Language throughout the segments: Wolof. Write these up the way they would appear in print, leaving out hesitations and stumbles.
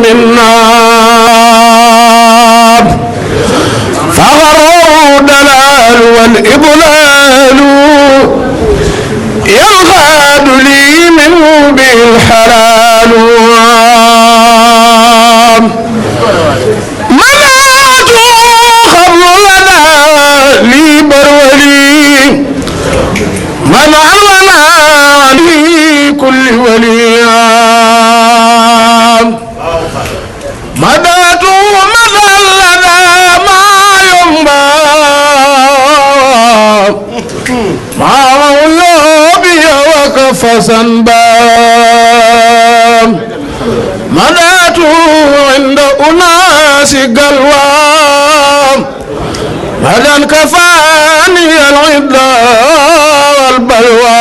منا فغروا دلال والإضلال ينقاد لي منه بالحلال منعت قبل لنا لي برولي من علونا لي كل ولي مدات مدلنا ما ينبى ما مولى بي وكف سنبا مدات عند أناس قلوى مدى كفاني العدى والبلوى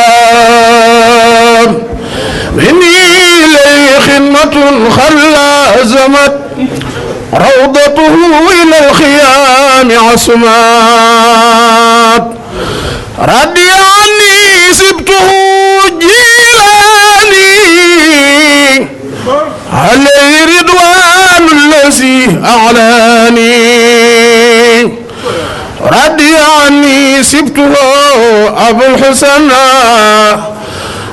مني إليه خدمة خلازمت روضته إلى الخيام عصمات رضي عني سبته جيلاني عليه رضوان الذي أعلاني رضي عني سبته أبو الحسن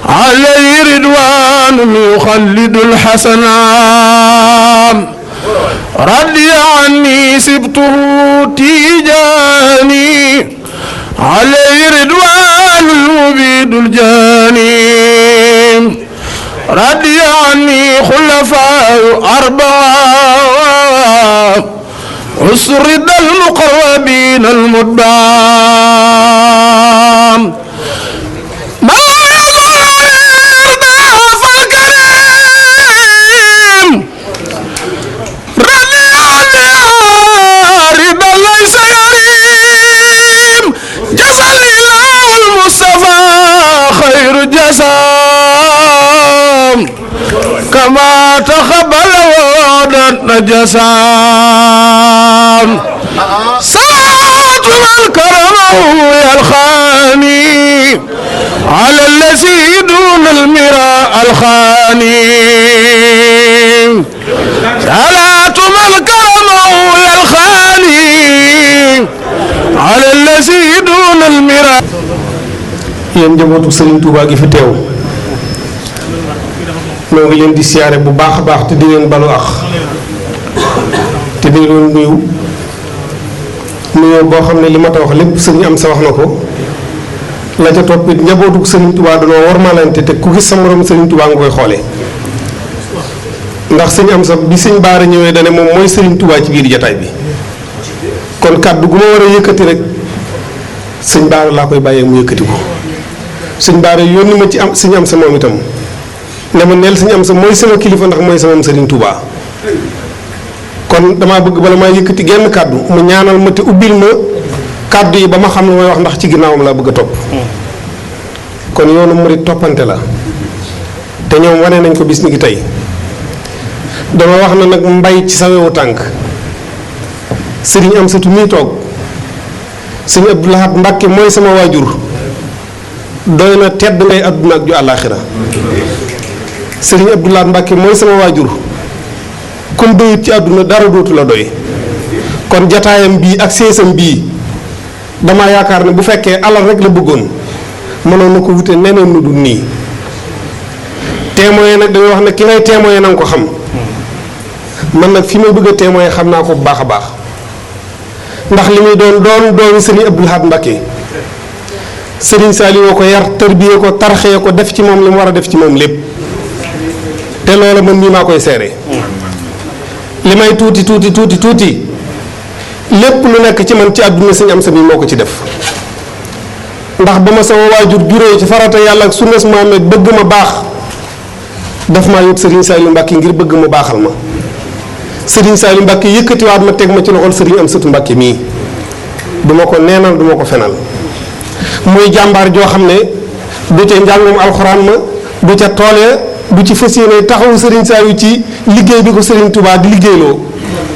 عليه رضوان يخلد الحسنا رضي عني سبته تيجاني عليه رضوان المبيد الجاني رضي عني خلفاء أربعة أسرد المقربين المدام ما يزال فالكريم رضي عني رضا ليس يريم جزى الله المصطفى خير جزاء كما تقبل وعدنا جزاء صلاة من كرمه يلخاني على الذي دون المراء الخاني صلاة من كرمه يلخاني على الذي دون المراء. yéen njabootu Serigne Touba gi fi teew ñoo ngi leen di siyaare bu baax a baax te di leen balu ax te di leen nuyu boo xam ne li ma ta wax lépp sëñ am sa wax na ko la ca topp it njabootu Serigne Touba dañoo warmalante te ku gis sa morom Serigne Touba nga koy xoolee ndax sëñ am sa bi sëñ Baara ñëwee dane moom mooy Serigne Touba ci biir jataay bi kon kàddu gu ma war a yëkkati rek sëñ Baara laa koy bàyyee mu yëkkati ko sëñ Baara yónni ma ci am sëñ am sa moom itam ne ma neel sëñ am sa mooy sama kilifa ndax mooy sama Serigne Touba kon damaa bëgg bala maa yëkkati genn kàddu mu ñaanal ma te ubbil ma kàddu yi ba ma xam ne mooy wax ndax ci ginnaawam laa bëgg a topp kon yoonu murit toppante la te ñoom wane nañ ko bis ni ki tey dama wax na nag mbay ci sa wewu tànk sëriñ am satu mii toog sëñ Abdou Lahad Mbàkke mooy sama waajur doy na tedd ngay àdduna ak ju àllaaxira sëriñ Abdou Lahad Mbàkke mooy sama waajur kum doyut ci àdduna dara dootu la doy kon jataayam bii ak seesam bii dama yaakaar ne bu fekkee alal rek la bëggoon mënoon na ko wute neneen nu du nii témoin nag dañuy wax ne ki ngay témoin na nga ko xam man nag fi may bëgg a témoin xam naa ko bu baax a baax ndax li muy doon doomi sëriñ Abdou Lahad Mbàkke sëriñ Saliou ko yar tërbiyee ko tarxee ko def ci moom li mu war a def ci moom lépp te loola man mii maa koy seere li may tuuti lépp lu nekk ci man ci àdduna sëñ am sa bi moo ko ci def ndax ba ma sama waajur juree ci farata yàlla ak sunnas Muhammad bëgg ma baax daf maa yóbbu Serigne Saliou Mbacke ngir bëgg mu baaxal ma Serigne Saliou Mbacke yëkkatiwaat ma teg ma ci loxol Serigne Amsatou Mbacke mii duma ko neenal duma ko fenal muy jàmbaar joo xam ne du ca njàngum alxuraan ma du ca tool ya du ci fas yéene taxawu Serigne Saliou ci liggéey bi ko Serigne Touba di liggéeyloo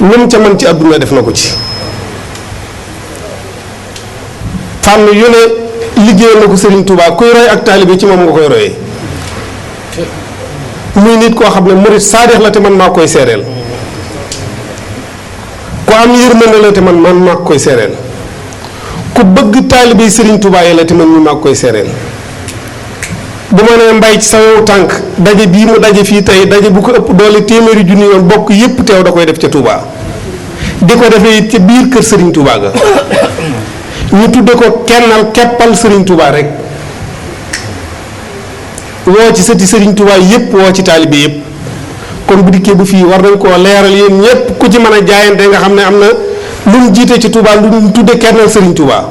lu mu ca mën ci àdduna def na ko ci fànn yu ne liggéeyal na ko Serigne Touba kuy roy ak taalibe ci moom nga koy royee muy nit koo xam ne murit saadix la te man maa koy seereel ku am yërmande la te man maa koy seereel ku bëgg taalibe Serigne Touba yi la te man mi maa koy seereel bu ma nee mbay ci sama tànk daje bii mu daje fii tey daje bu ko ëpp doole téeméeri junni yoon bokk yépp teew da koy def ca Touba di ko defee it ca biir kër Serigne Touba ga ñu tudde ko kennal keppal Serigne Touba rek woo ci sëti Serigne Touba yépp woo ci taalibe yépp kon bu dikkee bu fii war nañ koo leeral yéen ñépp ku ci mën a jaayante nga xam ne am na lu mu jiite ci Touba lu mu tudde kennal Serigne Touba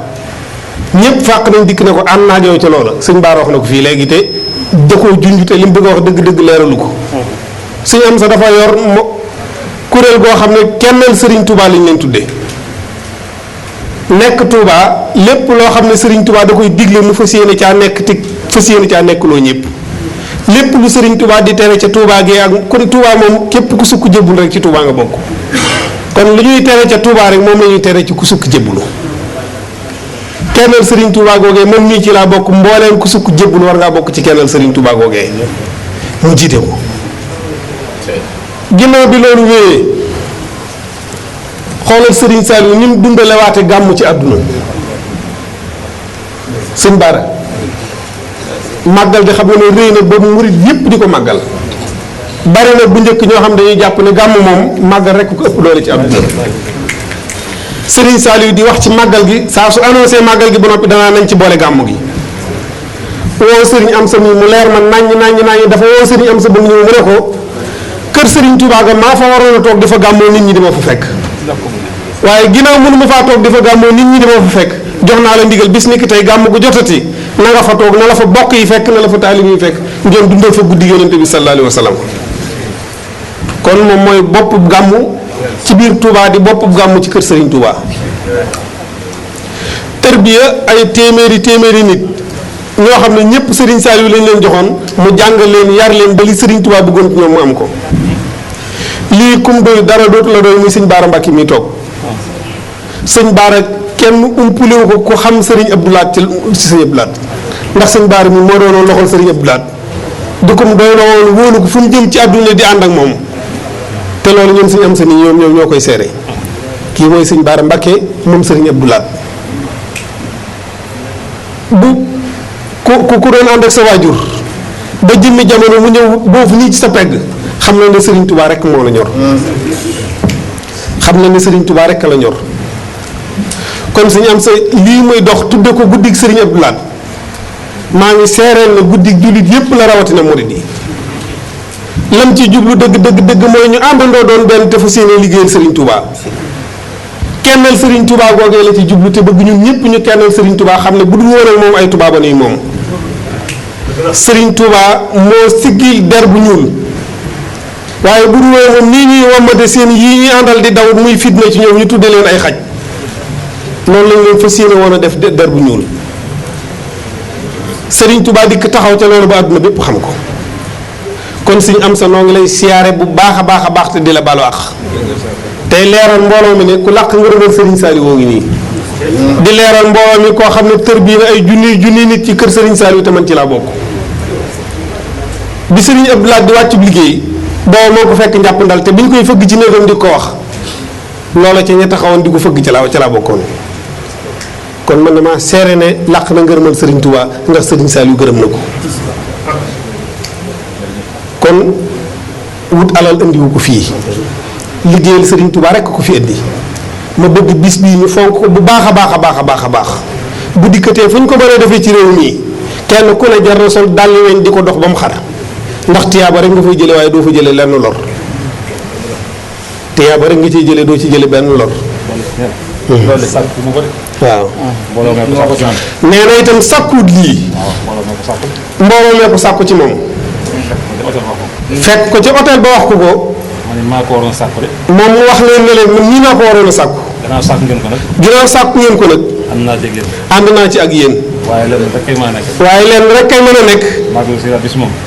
ñëpp fàq nañ dikk ne ko ànd naa ak yow ca loola sëñ Baara wax na ko fii léegi te da koo junj te li mu bëgg a wax dëgg-dëgg leeralu ko suñu am sa dafa yor kuréel goo xam ne kennal Serigne Touba lañ leen tudde nekk Touba lépp loo xam ne Serigne Touba da koy digle mu fas yéene caa nekk te fas yéene caa nekk loo ñëpp lépp lu Serigne Touba di tere ca Touba gi ak kon Touba moom képp ku sukk jébbul rek ci Touba nga bokk kon lu ñuy tere ca Touba rek moom la ñuy tere ci ku sukk jébbulu kennal Serigne Touba googee man mii ci laa bokk mbooleem ku sukk jébbul war ngaa bokk ci kennal Serigne Touba googee mu jiite ko ginnaaw bi loolu wéyee xoolal Serigne Saliou ni mu dundalewaate gàmmu ci àdduna sëñ Bara màggal gi xam nga ne réy na boobu murit yépp di ko màggal bari na bu njëkk ñoo xam dañuy jàpp ne gàmmu moom màggal rek ko ëpp doole ci àdduna Serigne Saliou di wax ci màggal gi saa su annoncé màggal gi ba noppi danaa nañ ci boole gàmmu gi woo Serigne am sa mi mu leer ma naññ dafa woo Serigne am sa ba mu ñëw mu ne ko kër Serigne Touba ga maa fa waroon a toog di fa gàmmoo nit ñi di ma fa fekk waaye ginnaaw mënu ma faa toog di fa gàmmoo nit ñi di ma fa fekk jox naa la ndigal bis ni ki tey gàmm gu jotati na nga fa toog na la fa bokk yi fekk na la fa taalib yi fekk ngeen dundal fa guddi yonente bi sallallahu alayhi wa sallam kon moom mooy boppub gàmmu ci biir Touba di boppub gàmmu ci kër Serigne Touba tërbiya ay téeméeri nit ñoo xam ne ñëpp Serigne Saliou lañ leen joxoon mu jàngal leen yar leen ba li Serigne Touba bëggoon ci ñoom mu am ko lii kum doy dara dootu la doy muy sëñ Baara Mbacke mi toog sëñ Baara kenn umpulewu ko ku xam Serigne Abdou Lahad ci sëñ Abdou Lahad ndax sëñ Baara mi moo doonoon loxol Serigne Abdou Lahad du ko doy na woon wóolu ko fu mu jëm ci àdduna di ànd ak moom te loolu ñoom suñu am sa ni ñoom ñoo koy seere kii mooy sëñ Baara Mbacke moom Serigne Abdou Lahad bu ku doon ànd ak sa waajur ba jëmmi jamono mu ñëw boofu nii ci sa pegg xam na ne Serigne Touba rek moo la ñor xam na ne Serigne Touba rek la ñor kon suñu am sa lii muy dox tudde ko guddig Serigne Abdou Lahad maa ngi seereel na guddig jullit yépp la rawatina murid yi lam ci jublu dëgg mooy ñu àndandoo doon benn te fa séenee liggéeyal Serigne Touba kennal Serigne Touba googee la ci jublu te bëgg ñun ñëpp ñu kennal Serigne Touba xam ne bu dul woon ak moom ay Touba ba nuy moom Serigne Touba moo siggil der bu ñuul waaye bu dul woon moom nii ñuy wommate seen yii ñuy àndal di daw muy fitna ci ñoom ñu tudde leen ay xaj noonu lañ leen fas yéene woon a def der bu ñuul Serigne Touba dikk taxaw ca loolu ba àdduna bépp xam ko kon suñu am sa noo ngi lay siyaare bu baax a baax te di la balu àq tey leeral mbooloo mi ne ku làq ngërëmal Serigne Saliou woo ngi nii di leeral mbooloo mi koo xam ne tër bii na ay junniy nit ci kër Serigne Saliou te man ci laa bokk bi Serigne Abdou Lahad di wàccub liggéey booba moo ko fekk njàpp ndal te bi ñu koy fëgg ci néegam di ko wax loola ca ña taxawoon di ko fëgg ca laa bokkoon kon man dama seere ne làq na ngërëmal Serigne Touba ndax Serigne Saliou gërëm na ko kon wut alal indiwu ko fii liggéeyal Serigne Touba rek ko fi indi ma bëgg bis bii ñu fonk ko bu baax a baax bu dikkatee fu ñu ko mënee defee ci réew mi kenn ku ne jar na sol dàlli weñ di ko dox ba mu xar ndax tiyaaba rek nga fay jële waaye doo fa jële lenn lor tiyaaba rek nga ciy jële doo ci jële benn lor waaw nee na itam sàkkuut lii mbooloo mee ko sàkku ci moom fekk ko ci hôtel ba wax ko moom mu wax leen ne leen man nii naa ko waroon a sàkku ginnaaw sàkku ngeen ko nag ànd naa ci ak yéen waaye leen rek kay mën a nekk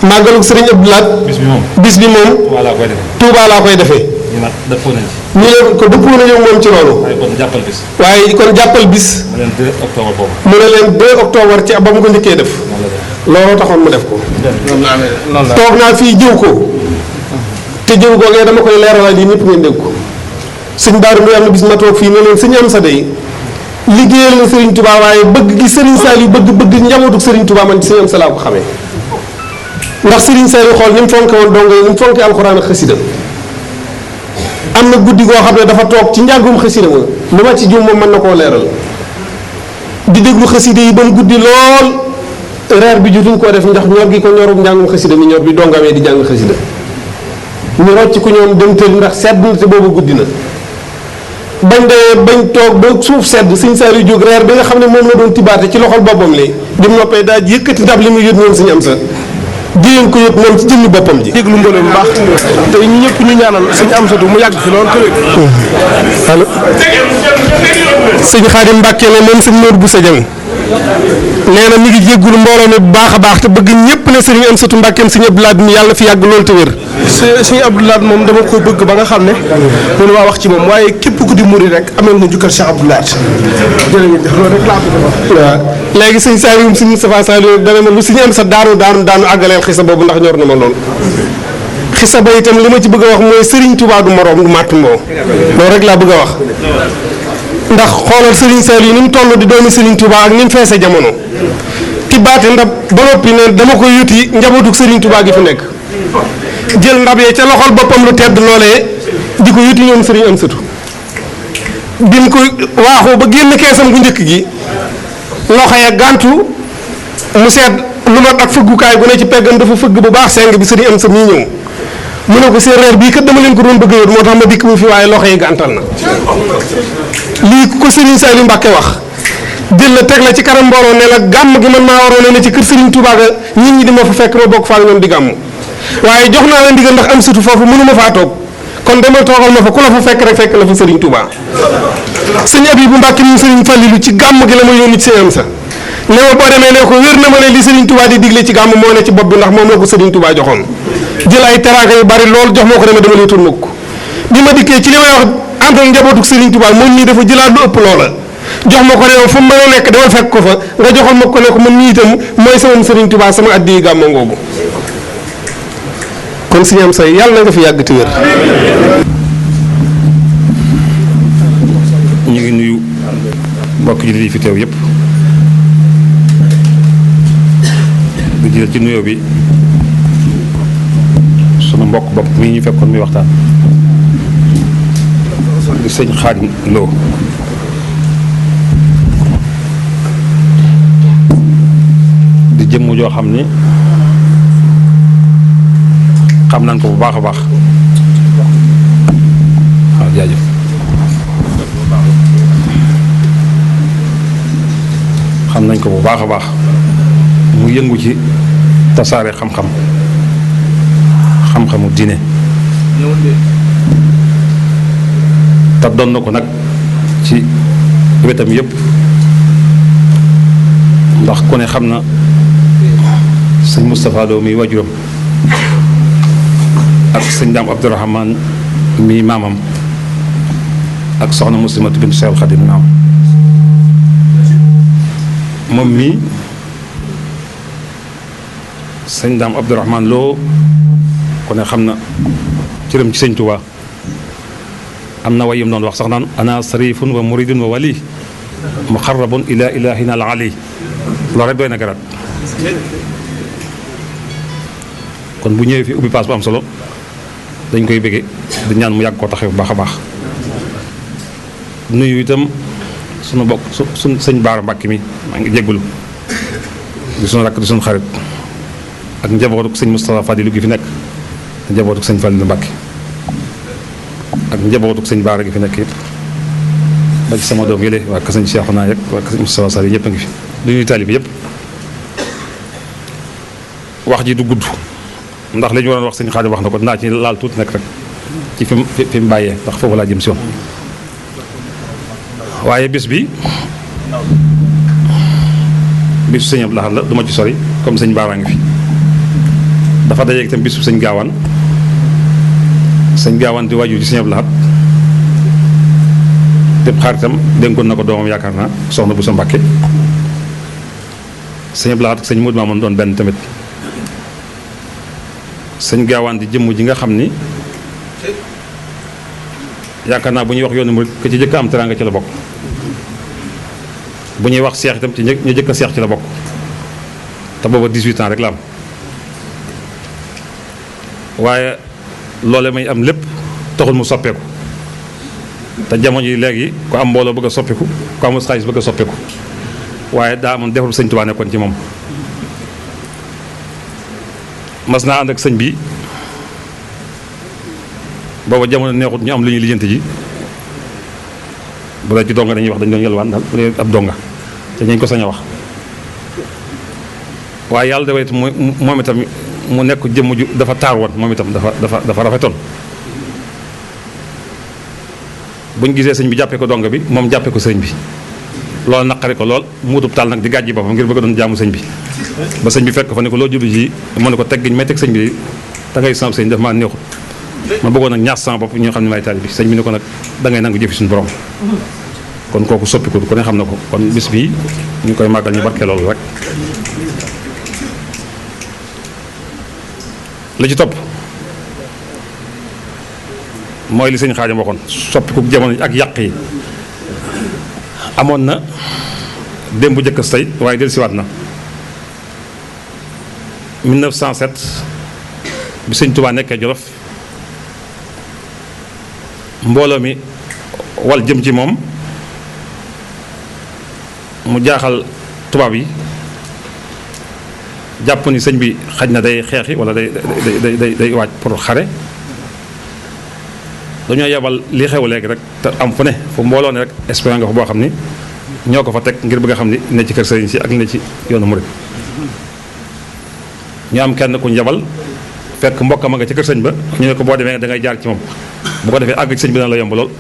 màggalu Serigne Abdou Lahad bis bi moom Touba laa koy defee ñu leen ko dëppoo nañu moom ci loolu waaye kon jàppal bis mu ne leen 2 octobre ci ba mu ko njëkkee def looloo taxoon mu def ko toog naa fii jëw ko te jëw googee dama koy leeralal yi ñëpp ngeen dégg ko sëñ Baara mu yàlla bis ma toog fii ne leen sëñ am sa day liggéeyal na Serigne Touba waaye bëgg gi Serigne Saliou bëgg njabootu Serigne Touba man ci sëñ am sa laa ko xamee ndax Serigne Saliou xool ni mu fonke woon dongo yi ni mu fonke alxuraan ak xasida am na guddi goo xam ne dafa toog ci njàngum xasida ma lu ma ci juum moom mën na koo leeral di déglu xasida yi ba mu guddi lool reer bi jotuñ koo def ndax ñor gi ko ñorub njàngum xasida mi ñor bi dongawee di jàng xasida ñu rocc ku ñoom dem tëdd ndax sedd na te boobu guddi na bañ toog ba suuf sedd sëñ Saliou jóg reer bi nga xam ne moom la doon tibaate ci loxol boppam li di mu noppee daal yëkkati ndab li muy yót ñoom suñu am sa jigéen ko yëpp moom ci jëmmi boppam ji déglu mbooloo bu baax te ñu ñëpp ñu ñaanal suñu am satu mu yàgg fi lool allo sëñ Xaadim Mbàkke ne moom sëñ Modou Bousso Dieng nee na mi ngi jéggulu mbooloo mi bu baax a baax te bëgg ñëpp ne sëriñ Amsatu Mbàkkeem sëñ Abdou Lahad mi yàlla fi yàgg loolu te wér sëñ Abdou Lahad moom dama ko bëgg ba nga xam ne mënu maa wax ci moom waaye képp ku di muri rek amel nga njukkal Cheikh Abdou Lahad jërëjëf loolu rek laa ko wax waaw léegi sëñ Saliou sëñ Moustapha Saliou dana ma lu sëñ am sa daanu àggaleel xisa boobu ndax ñor na ma lool xisa ba itam li ma ci bëgg a wax mooy Serigne Touba du moroom du màtt mboo loolu rek laa bëgg a wax ndax xoolal Serigne Saliou ni mu toll di doomi Serigne Touba ak ni mu feese jamono ti baate ndab ba noppi ne dama ko yuti njabootu Serigne Touba gi fi nekk jël ndab yee ca loxol boppam lu tedd loolee di ko yuti ñoom Serigne Amsatu bi mu ko waaxoo ba génn keesam gu njëkk gi loxo ya gàntu mu seet lu mat ak fëggukaay gu ne ci peggam dafa fëgg bu baax seng bi Serigne Amsatu mii ñëw mu ne ko seen reer bii kat dama leen ko doon bëgg a yor moo tax ma dikk bu fi waaye loxo yi gàntal na lii ko Serigne Saliou Mbacke wax jël la teg la ci kanam mbooloo ne la gàmm gi man maa waroon ne ci kër Serigne Touba ga nit ñi di ma fa fekk ma bokk faa ñoom di gàmm waaye jox naa la ndigal ndax am sutu foofu mënu ma faa toog kon demal toogal ma fa ku la fa fekk rek fekk la fa Serigne Touba sëñ Abibou Mbacke mi Serigne Fallilou ci gàmm gi la ma yónni ci seen am sa ne ma boo demee ne ko wér na ma ne li Serigne Touba di digle ci gàmm moo ne ci bopp bi ndax moom la ko Serigne Touba joxoon jël ay teraanga yu bari lool jox ma ko dama lay tur mukk bi ma dikkee ci li may wax àndoon njabootu Serigne Touba moom mii dafa jëlaat lu ëpp loola jox ma ko ne fu mu mën a nekk dama fekk ko fa nga joxal ma ko ne ko man mii itam mooy sama Serigne Touba sama addi gàmmo ngoogu kon si ñam say yàlla na nga fi yàgg te wér. ñu ngi nuyu mbokk yi fi teew yëpp di jël ci nuyoo bi sunu mbokk bopp mii ñu fekkoon muy waxtaan di sëñ Xaadim Lo di jëmm joo xam ni xam nañ ko bu baax a baax waaw jaajëf xam nañ ko bu baax a baax mu yëngu ci tasaare xam-xam xam-xamu diine te doon na ko nag ci wetam yëpp ndax ku ne xam na sëñ Moustapha Lo mi wajuram ak sëñ Daam Abdourahman mi maamam ak soxna Muslimatu bint Seexul Xadim maam moom mii sëñ Daam Abdourahman Lo ku ne xam na cëram ci sëñ Tuubaa am na wayum doon wax sax naan ana sarifun wa muridun wa wali muqarrabun ila ilahina al ali loolu rek doy na garaat kon bu ñëwee fi ubbi paas bu am solo dañ koy bëggee di ñaan mu yàgg koo taxee bu baax a baax nuyu itam sunu bokk suñ sëñ Baara Mbàkke mi maa ngi jéggulu di sunu rakk di sunu xarit ak njabootuk sëñ Moustapha Fadilu gi fi nekk njabootuk sëñ Fadilu Mbàkke ak njabootuk sëñ Baara gi fi nekk yëpp ba ci sama doom yële waa ka sëñ Cheikhouna yëpp waa ka sëñ Moustapha Sall ñëpp a ngi fi du ñuy taalibe yëpp wax ji du gudd ndax li ñu waroon wax sëñ Xaadim wax na ko naa ci laal tuuti nekk rek ci fi mu bàyyee ndax foofu laa jëm si woon waaye bés bi bisu sëñ Abdou Lahad la du ma ci sori comme sëñ Baara ngi fi dafa dajeeg itam bisu sëñ Gaawaan di waajur ci sëñ Abdou Lahad tépp xaritam dénkoon na ko doomam yaakaar naa soxna bu sa Mbàkke sëñ Abdou Lahad ak sëñ Modou Mamoun doon benn tamit sëñ Gaawaan di jëmm ji nga xam ni yaakaar naa bu ñuy wax yoonu murid ke ci jëkk am teraanga ci la bokk bu ñuy wax seex itam ci ñu jëkk a seex ci la bokk te booba 18 ans rek la am waaye loole may am lépp taxul mu soppeeku te jamono yi léegi ku am mbooloo bëgg a soppiku ku amul xaalis bëgg a soppiku waaye daa amoon deful sëñ Tuubaa nekkoon ci moom mas naa ànd ak sëñ bi booba jamono neexut ñu am lu ñuy lijjanti ji bu dee ci donga dañuy wax dañ doon yelwaan daal bu dee ab donga te ñu ko sañ a wax waaye yàlla dafay moom itam mu nekk jëmm ju dafa taar woon moom itam dafa rafetoon buñ gisee sëñ bi jàppee ko donga bi moom jàppee ko sëñ bi loolu naqari ko lool mu wutub taal nag di gàjji boppam ngir bëgg doon jaamu sëñ bi ba sëñ bi fekk fa ne ko loo jublu ji mu ne ko teggiñ may teg sëñ bi da ngay sam sëñ daf maa neexut ma bëggoon nag ñaas sama bopp ñoo xam ne may taali bi sëñ bi ne ko nag da ngay nangu jëfi suñu borom kon kooku soppiku ku ne xam na ko kon bis bii ñu koy màggal ñu barke loolu rek li ci topp mooy li sëñ Xaadim waxoon soppiku jamono ak yàq yi amoon na démb bu njëkk tey waaye dellusiwaat na 1907 bi sëñ Tuubaa nekkee Jolof mbooloo mi wal jëm ci moom mu jaaxal tubaab yi jàpp ni sëñ bi xaj na day xeexi wala day waaj pour xare dañoo yebal li xew léegi rek te am fu ne fu mbooloo ne rek espérant nga fa boo xam ni ñoo ko fa teg ngir bëgg a xam ni ne ci kër sëriñ si ak ne ci yoonu murid ñu am kenn ku njabal fekk mbokkam a nga ci kër sëñ ba ñu ne ko boo demee da ngay jaar ci moom bu ko defee àgg ci sëñ bi dana la yomb lool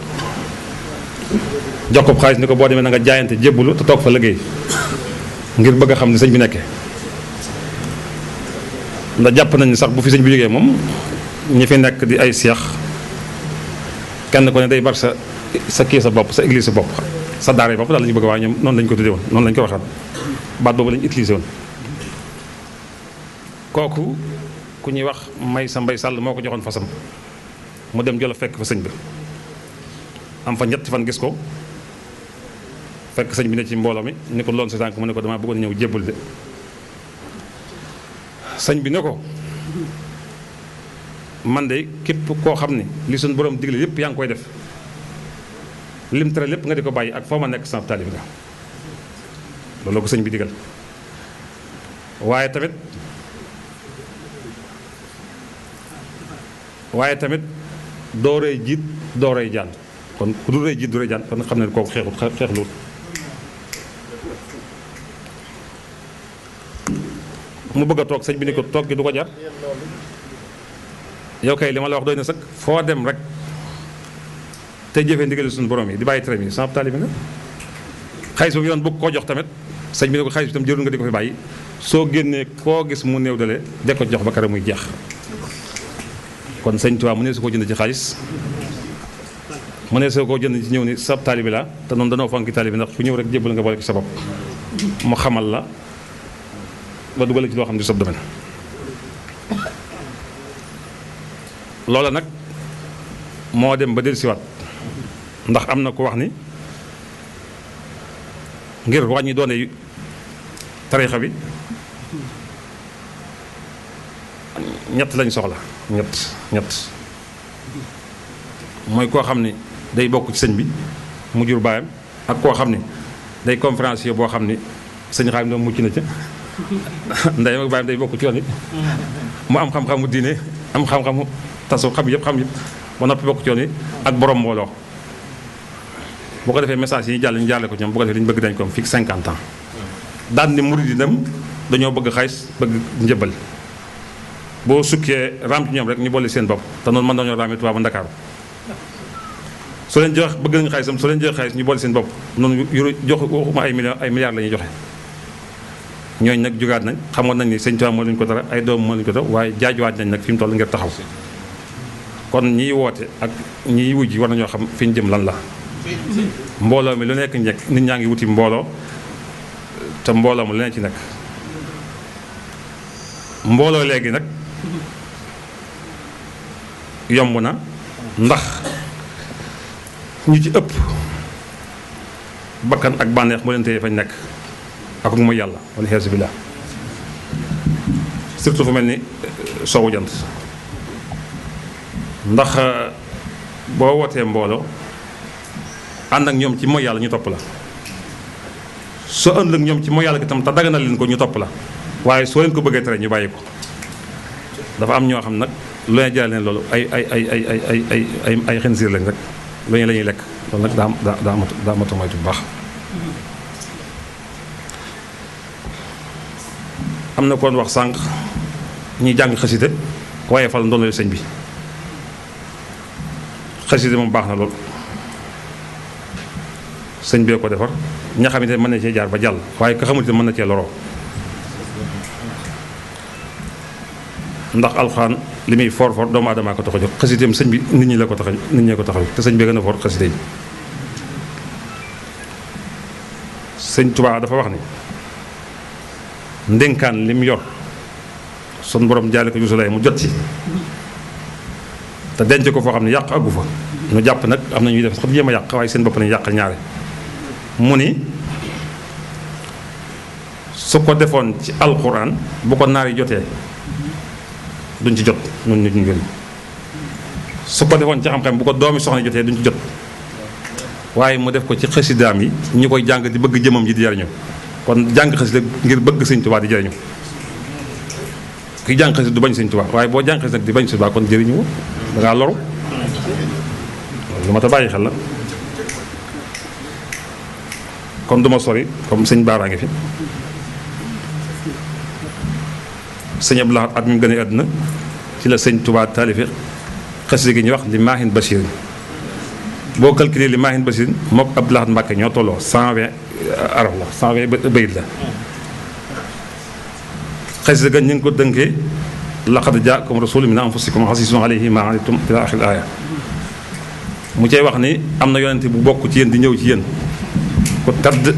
jox ko xaalis ni ko boo demee na nga jaayante jébbalu te toog fa liggéey ngir bëgg a xam ne sëñ bi nekkee ndax jàpp nañ ni sax bu fi sëñ bi jógee moom ñi fi nekk di ay seex kenn ku ne day bar sa kii sa bopp sa église sa bopp sa daara bopp daal la ñu bëgg a wax ñoom noonu lañu ko tuddee woon noonu lañu ko waxaat baat boobu lañu utilisé woon kooku ku ñuy wax may sa mbay sàll moo ko joxoon fasam mu dem Jolof fekk fa sëñ bi am fa ñetti fan gis ko fekk sëñ bi ne ci mbooloo mi ni ko loon si tànk mu ne ko damaa bëggoon ñëw jébbal de sëñ bi ne ko man de képp koo xam ni li suñu borom digle yépp yaa ngi koy def lim tere lépp nga di ko bàyyi ak foo ma nekk sama taalib nga loolu ko sëñ bi digal waaye tamit doo rëy jiit doo rëy jaan kon ku du rëy jiit du rëy jaan kon xam ne kooku xeexluwut mu bëgg a toog sëñ bi ni ko toog gi du ko jar yow kay li ma la wax doy na sëkk foo dem rek te jëfee ndigali suñu borom yi di bàyyi tere mi sama taalibe nga xaalis boobu yoon bëgg koo jox tamit sëñ bi ne ko xaalis bi tam jërul nga di ko fi bàyyi soo génnee koo gis mu néew dale de ko jox ba kare muy jeex kon sëñ Tuubaa mu ne su ko jënd ci xaalis mu ne soo ko jënd ci ñëw ni sab taalibe la te noonu danoo fonki taalibe ndax fu ñëw rek jébbal nga boole ci sa bopp mu xamal la ba dugal ci loo xam ne sab domaine loola nag moo dem ba dellusiwaat ndax am na ko wax ni ngir wàññi doone tariixa bi ñett lañ soxla ñett mooy koo xam ni day bokk ci sëñ bi mu jur baayam ak koo xam ni day conférencier boo xam ni sëñ Xaadim doom mucc na ca ndeyam ak baayam day bokk ci yoon yi mu am xam-xamu diine am xam-xamu tasu xam yëpp ba noppi bokk ci yoon yi ak borom mbooloo boo ko defee message yi jàll ñu jaarle ko ci ñoom boo ko defee li ñu bëgg dañ ko am fii 50 ans daan ni murid yi dem dañoo bëgg xaalis bëgg njëbbal boo sukkee raam ci ñoom rek ñu boole seen bopp te noonu mën nañoo raamee Tuubaa ba Ndakaaru soo leen jox bëgg nañu xaalisam soo leen joxe xaalis ñu boole seen bopp noonu jox waxuma ay milliards la ñuy joxe ñooñu nag jugaat nañ xamoon nañ ni sëñ Tuubaa moo leen ko dara ay doom moo leen ko dara waaye jaajuwaat nañ nag fi mu toll ngir taxaw kon ñiy woote ak ñiy wujji war nañoo xam fi ñu jëm lan la mbooloo mi lu nekk njëkk nit ñaa ngi wuti mbooloo te mbooloo mu lu nekk ci nekk mbooloo léegi nag yomb na ndax ñu ci ëpp bakkan ak bànneex moo leen téye fañ nekk ak mooy yàlla wala xeesu billah surtout fu mel ni soowu jant ndax boo wootee mbooloo ànd ak ñoom ci mooy yàlla ñu topp la soo ànd ak ñoom ci mooy yàlla gi tam te daganal leen ko ñu topp la waaye soo leen ko bëggee tere ñu bàyyi ko dafa am ñoo xam nag lu leen jaral leen loolu ay xinsiir lañ rek lu ñu la ñuy lekk loolu nag daa matu moytu bu baax. am na koon wax sànq ñuy jàng xasida waaye fal ndono sëñ bi xasida moom baax na lool sëñ bee ko defar ña xamante mën na cee jaar ba jàll waaye ka xamante mën na cee loroo ndax alxuraan li muy for doomu aadama ko tax a jóg xasideem sëñ bi nit ñi la ko tax a nit ñee ko tax a jóg te sëñ bi gën a for xaside yi sëñ Tuubaa dafa wax ni ndénkaan li mu yor sun borom jaale ko yusulay mu jot ci te denc ko foo xam ne yàq aggu fa ñu jàpp nag am na ñuy def sax jéem a yàq waaye seen bopp lañu yàqal ñaare mu ni su ko defoon ci alxuraan bu ko naar yi jotee duñ ci jot ñun nit ñu gën su ko defoon ci xam-xam bu ko doomi soxna jotee duñ ci jot waaye mu def ko ci xasidaam yi ñi koy jàng di bëgg jëmam ji di jariñu kon jàng xasida ngir bëgg sëñ Tuubaa di jariñu kuy jàng xasida du bañ sëñ Tuubaa waaye boo jàng xasida nag di bañ sëñ Tuubaa kon jëriñu ko da ngaa loru lu ma ta bàyyi xel la kon duma sori comme sëñ Baaraa ngi fi sëñ Abdou Lahad at mi mu gën a àdduna ci la sëñ Tuubaa taalifi xasida gi ñuy wax li maahin basirin boo calculé li maahin basirin mook Abdou Lahad Mbàkke ñoo tolloo 120 araf la 120 bayit la xasida ga ñu ngi ko dënkee laqad jaakum rasulun min anfusikum azizun alayhi ma anittum ila axir aaya mu cay wax ni am na yonente bu bokk ci yéen di ñëw ci yéen ku tadd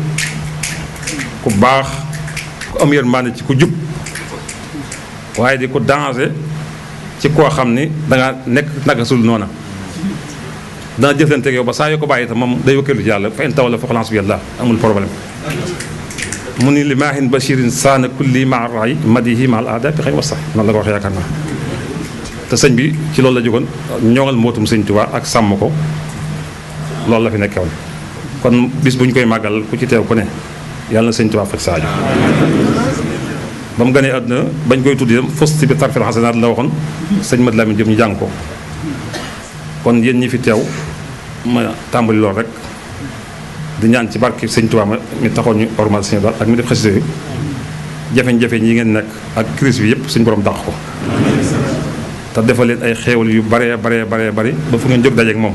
ku baax ku am yërmande ci ku jub waaye di ko danger ci koo xam ni danga nekk naka sul noona dana jëflante ak yow ba saa yoo ko bàyyi itam moom day wakkeelu ci yàlla fa in tawalla fa xalaas bi yàlla amul problème mu ni li maahin bashirin saana kulli maa raay madihi ma al aada bi xëy wasax noonu la ko waxee yaakaar naa te sëñ bi ci loolu la jógoon ñoŋal mbootum sëñ Tuubaa ak sàmm ko loolu la fi nekkewoon kon bis bu ñu koy màggal ku ci teew ku ne yàlla na sëñ Tuubaa faj saajo ba mu gënee àdduna bañ koy tudd itam fusti bi tarfil xasanaat la waxoon sëñ Mad Lamin Jóob ñu jàng ko kon yéen ñi fi teew ma tàmbali lool rek di ñaan ci barke sëñ Tuubaa ma mi taxoon ñu ormal sëñ daal ak mi def xasida yi jafe-jafe ñi ngeen nekk ak crise bi yëpp suñu borom dàq ko te defal leen ay xéewal yu bare bare bare bari ba fu ngeen jóg dajeek moom